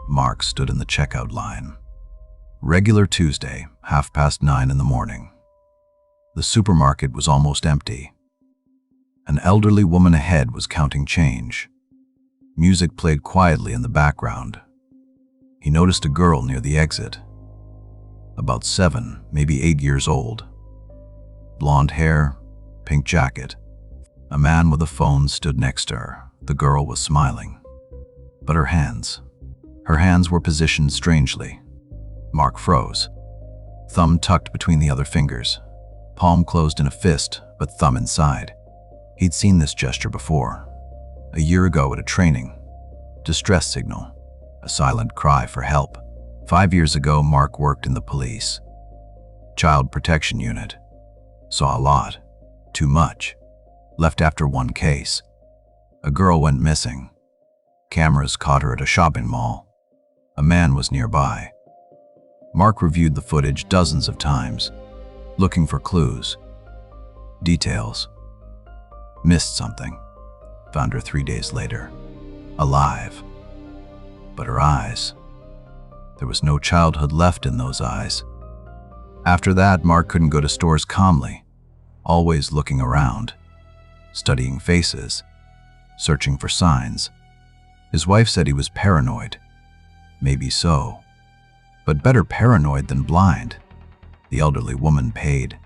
Mark stood in the checkout line. Regular Tuesday, 9:30 in the morning. The supermarket was almost empty. An elderly woman ahead was counting change. Music played quietly in the background. He noticed a girl near the exit. About 7, maybe 8 years old. Blonde hair, pink jacket. A man with a phone stood next to her. The girl was smiling. But her hands were positioned strangely. Mark froze. Thumb tucked between the other fingers. Palm closed in a fist, but thumb inside. He'd seen this gesture before. A year ago at a training. Distress signal. A silent cry for help. 5 years ago, Mark worked in the police. Child Protection Unit. Saw a lot. Too much. Left after one case. A girl went missing. Cameras caught her at a shopping mall. A man was nearby. Mark reviewed the footage dozens of times, looking for clues, details. Missed something. Found her 3 days later, alive. But her eyes. There was no childhood left in those eyes. After that, Mark couldn't go to stores calmly, always looking around, studying faces, searching for signs. His wife said he was paranoid. Maybe so. But better paranoid than blind. The elderly woman paid,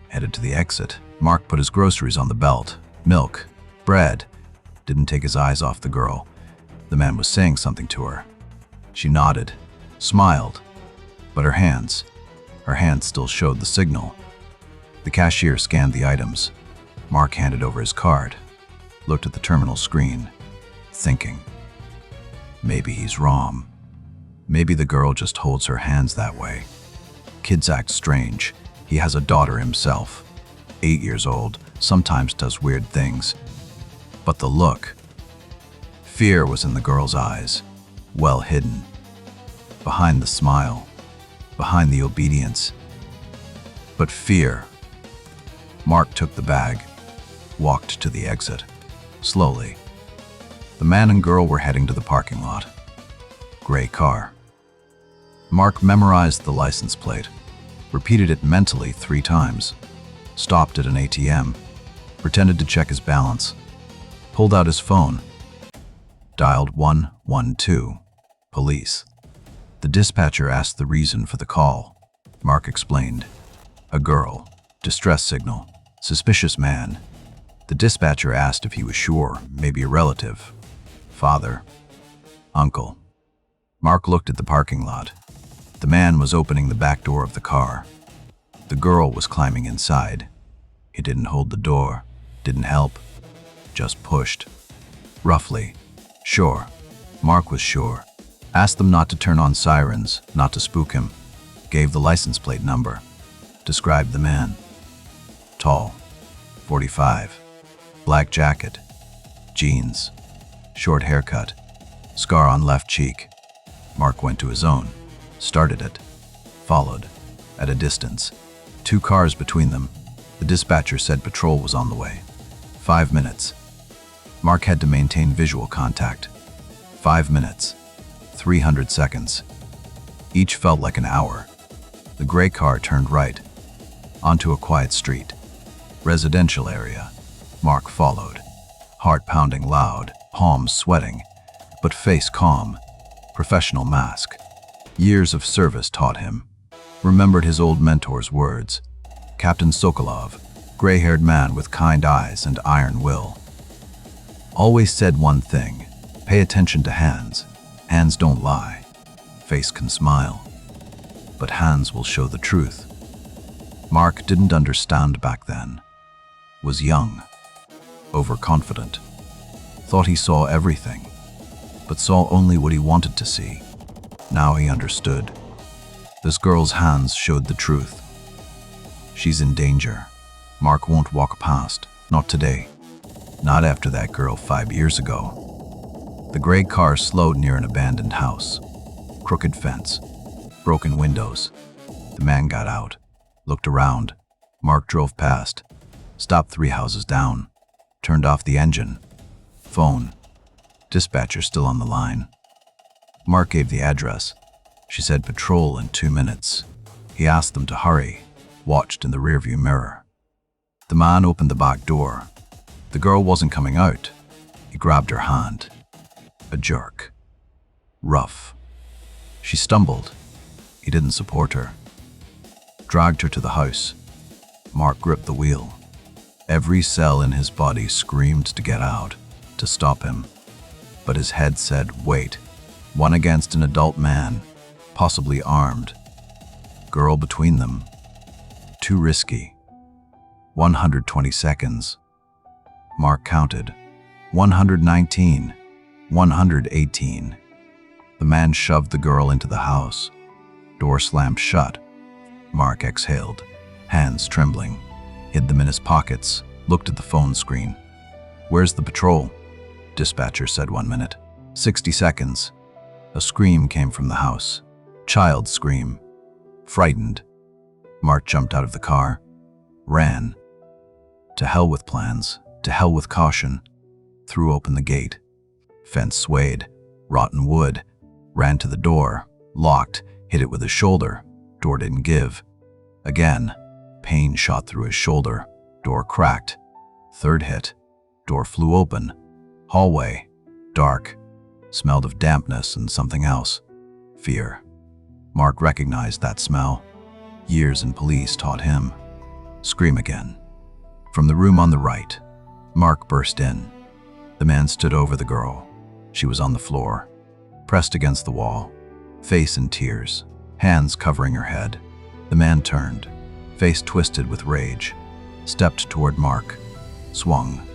headed to the exit. Mark put his groceries on the belt. Milk, bread. Didn't take his eyes off the girl. The man was saying something to her. She nodded, smiled, but her hands still showed the signal. The cashier scanned the items. Mark handed over his card, looked at the terminal screen, thinking, maybe he's wrong. Maybe the girl just holds her hands that way. Kids act strange. He has a daughter himself, 8 years old, sometimes does weird things. But the look, fear was in the girl's eyes, well hidden. Behind the smile, behind the obedience. But fear. Mark took the bag, walked to the exit, slowly. The man and girl were heading to the parking lot. Gray car. Mark memorized the license plate, repeated it mentally 3 times, stopped at an ATM, pretended to check his balance, pulled out his phone, dialed 112, police. The dispatcher asked the reason for the call. Mark explained. A girl, distress signal, suspicious man. The dispatcher asked if he was sure, maybe a relative, father, uncle. Mark looked at the parking lot. The man was opening the back door of the car. The girl was climbing inside. He didn't hold the door, didn't help, just pushed. Roughly. Sure. Mark was sure. Asked them not to turn on sirens, not to spook him. Gave the license plate number. Described the man. Tall. 45. Black jacket. Jeans. Short haircut. Scar on left cheek. Mark went to his own. Started it. Followed. At a distance. 2 cars between them. The dispatcher said patrol was on the way. 5 minutes. Mark had to maintain visual contact. 5 minutes. 300 seconds. Each felt like an hour. The gray car turned right. Onto a quiet street. Residential area. Mark followed. Heart pounding loud, palms sweating, but face calm. Professional mask. Years of service taught him. Remembered his old mentor's words. Captain Sokolov, gray-haired man with kind eyes and iron will. Always said one thing, pay attention to hands. Hands don't lie. Face can smile. But hands will show the truth. Mark didn't understand back then. Was young. Overconfident. Thought he saw everything, but saw only what he wanted to see. Now he understood. This girl's hands showed the truth. She's in danger. Mark won't walk past, not today. Not after that girl 5 years ago. The gray car slowed near an abandoned house. Crooked fence. Broken windows. The man got out. Looked around. Mark drove past. Stopped 3 houses down. Turned off the engine. Phone. Dispatcher still on the line. Mark gave the address. She said patrol in 2 minutes. He asked them to hurry, watched in the rearview mirror. The man opened the back door. The girl wasn't coming out. He grabbed her hand. A jerk. Rough. She stumbled. He didn't support her. Dragged her to the house. Mark gripped the wheel. Every cell in his body screamed to get out, to stop him. But his head said, wait. One against an adult man, possibly armed. Girl between them. Too risky. 120 seconds. Mark counted. 119. 118. The man shoved the girl into the house. Door slammed shut. Mark exhaled, hands trembling, hid them in his pockets, looked at the phone screen. Where's the patrol? Dispatcher said 1 minute. 60 seconds. A scream came from the house. Child's scream. Frightened. Mark jumped out of the car. Ran. To hell with plans. To hell with caution. Threw open the gate. Fence swayed. Rotten wood. Ran to the door. Locked. Hit it with his shoulder. Door didn't give. Again. Pain shot through his shoulder. Door cracked. Third hit. Door flew open. Hallway. Dark. Smelled of dampness and something else. Fear. Mark recognized that smell. Years in police taught him. Scream again. From the room on the right, Mark burst in. The man stood over the girl. She was on the floor, pressed against the wall, face in tears, hands covering her head. The man turned, face twisted with rage, stepped toward Mark, swung.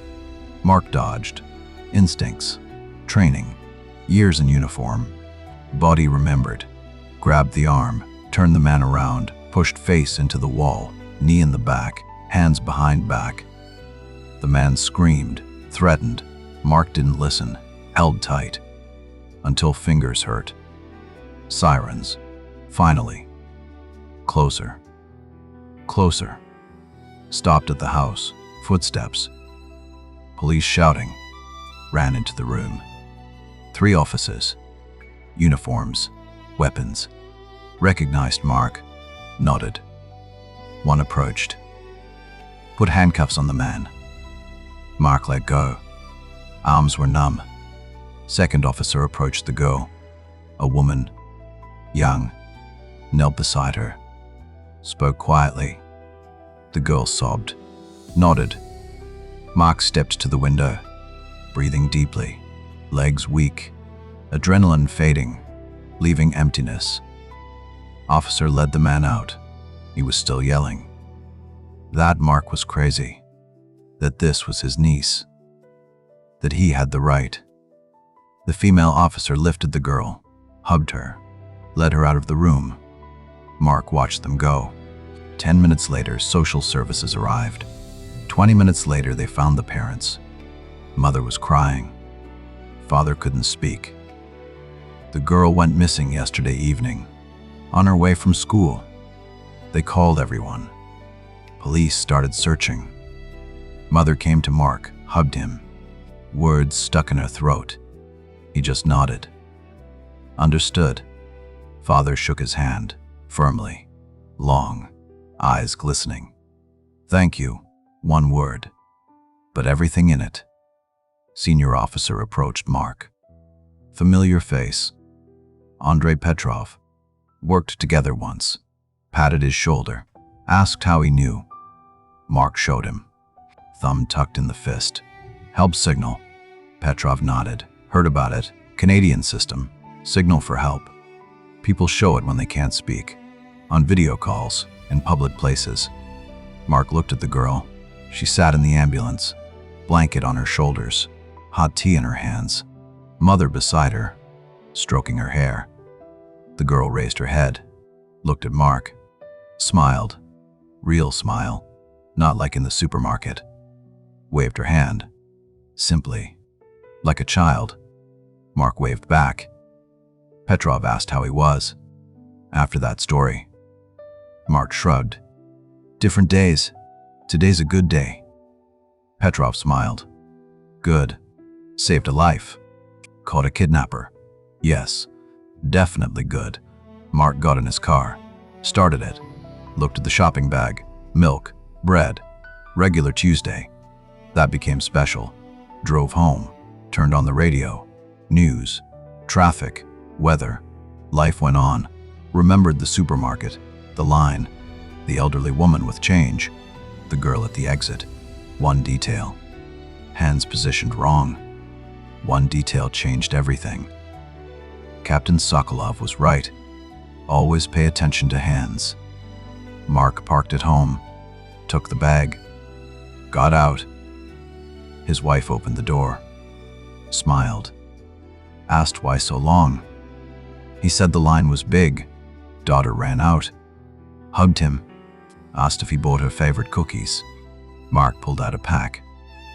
Mark dodged. Instincts, training, years in uniform. Body remembered. Grabbed the arm, turned the man around, pushed face into the wall, knee in the back, hands behind back. The man screamed, threatened. Mark didn't listen, held tight, until fingers hurt. Sirens. Finally. Closer. Closer. Stopped at the house. Footsteps. Police shouting. Ran into the room. 3 officers. Uniforms. Weapons. Recognized Mark. Nodded. One approached. Put handcuffs on the man. Mark let go. Arms were numb. Second officer approached the girl. A woman. Young. Knelt beside her. Spoke quietly. The girl sobbed. Nodded. Mark stepped to the window. Breathing deeply. Legs weak. Adrenaline fading. Leaving emptiness. Officer led the man out. He was still yelling. That Mark was crazy. That this was his niece. That he had the right. The female officer lifted the girl, hugged her, led her out of the room. Mark watched them go. 10 minutes later, social services arrived. 20 minutes later, they found the parents. Mother was crying. Father couldn't speak. The girl went missing yesterday evening, on her way from school. They called everyone. Police started searching. Mother came to Mark, hugged him. Words stuck in her throat. He just nodded. Understood. Father shook his hand, firmly, long, eyes glistening. Thank you, one word, but everything in it. Senior officer approached Mark. Familiar face. Andrei Petrov. Worked together once. Patted his shoulder. Asked how he knew. Mark showed him. Thumb tucked in the fist. Help signal. Petrov nodded. Heard about it. Canadian system. Signal for help. People show it when they can't speak. On video calls, in public places. Mark looked at the girl. She sat in the ambulance. Blanket on her shoulders. Hot tea in her hands. Mother beside her, stroking her hair. The girl raised her head, looked at Mark, smiled. Real smile, not like in the supermarket. Waved her hand, simply, like a child. Mark waved back. Petrov asked how he was. After that story, Mark shrugged. Different days. Today's a good day. Petrov smiled. Good. Saved a life. Caught a kidnapper. Yes. Definitely good. Mark got in his car, started it, looked at the shopping bag. Milk, bread, regular Tuesday. That became special. Drove home, turned on the radio. News, traffic, weather. Life went on. Remembered the supermarket, the line, the elderly woman with change, the girl at the exit. One detail. Hands positioned wrong. One detail changed everything. Captain Sokolov was right. Always pay attention to hands. Mark parked at home, took the bag, got out. His wife opened the door, smiled, asked why so long. He said the line was big. Daughter ran out, hugged him, asked if he bought her favorite cookies. Mark pulled out a pack,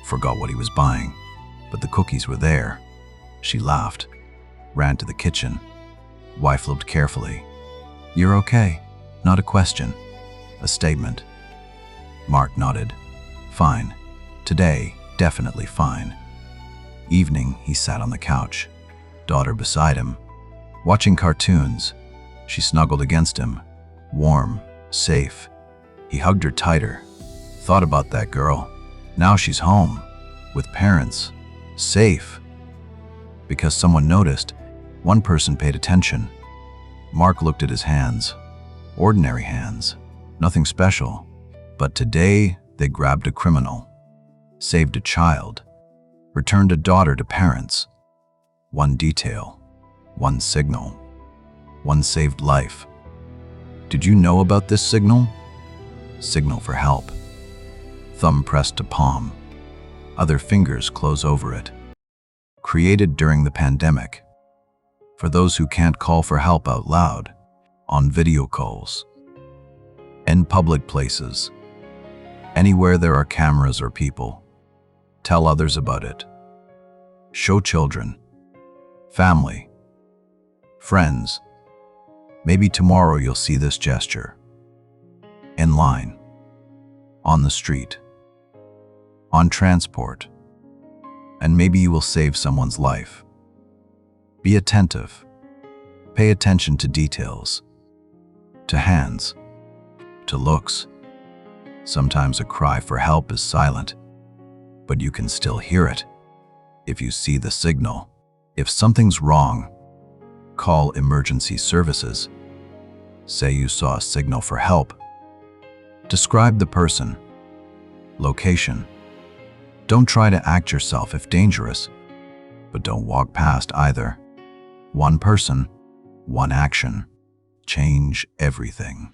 forgot what he was buying, but the cookies were there. She laughed, ran to the kitchen. Wife looked carefully. "You're okay?" Not a question, a statement. Mark nodded. "Fine. Today, definitely fine." Evening, he sat on the couch, daughter beside him, watching cartoons. She snuggled against him, warm, safe. He hugged her tighter, thought about that girl. Now she's home, with parents, safe. Because someone noticed, one person paid attention. Mark looked at his hands, ordinary hands, nothing special. But today, they grabbed a criminal, saved a child, returned a daughter to parents. One detail, one signal, one saved life. Did you know about this signal? Signal for help. Thumb pressed to palm, other fingers close over it. Created during the pandemic. For those who can't call for help out loud, on video calls, in public places, anywhere there are cameras or people. Tell others about it. Show children, family, friends. Maybe tomorrow you'll see this gesture. In line, on the street, on transport, and maybe you will save someone's life. Be attentive. Pay attention to details, to hands, to looks. Sometimes a cry for help is silent, but you can still hear it. If you see the signal, if something's wrong, call emergency services. Say you saw a signal for help. Describe the person, location. Don't try to act yourself if dangerous, but don't walk past either. One person, one action, change everything.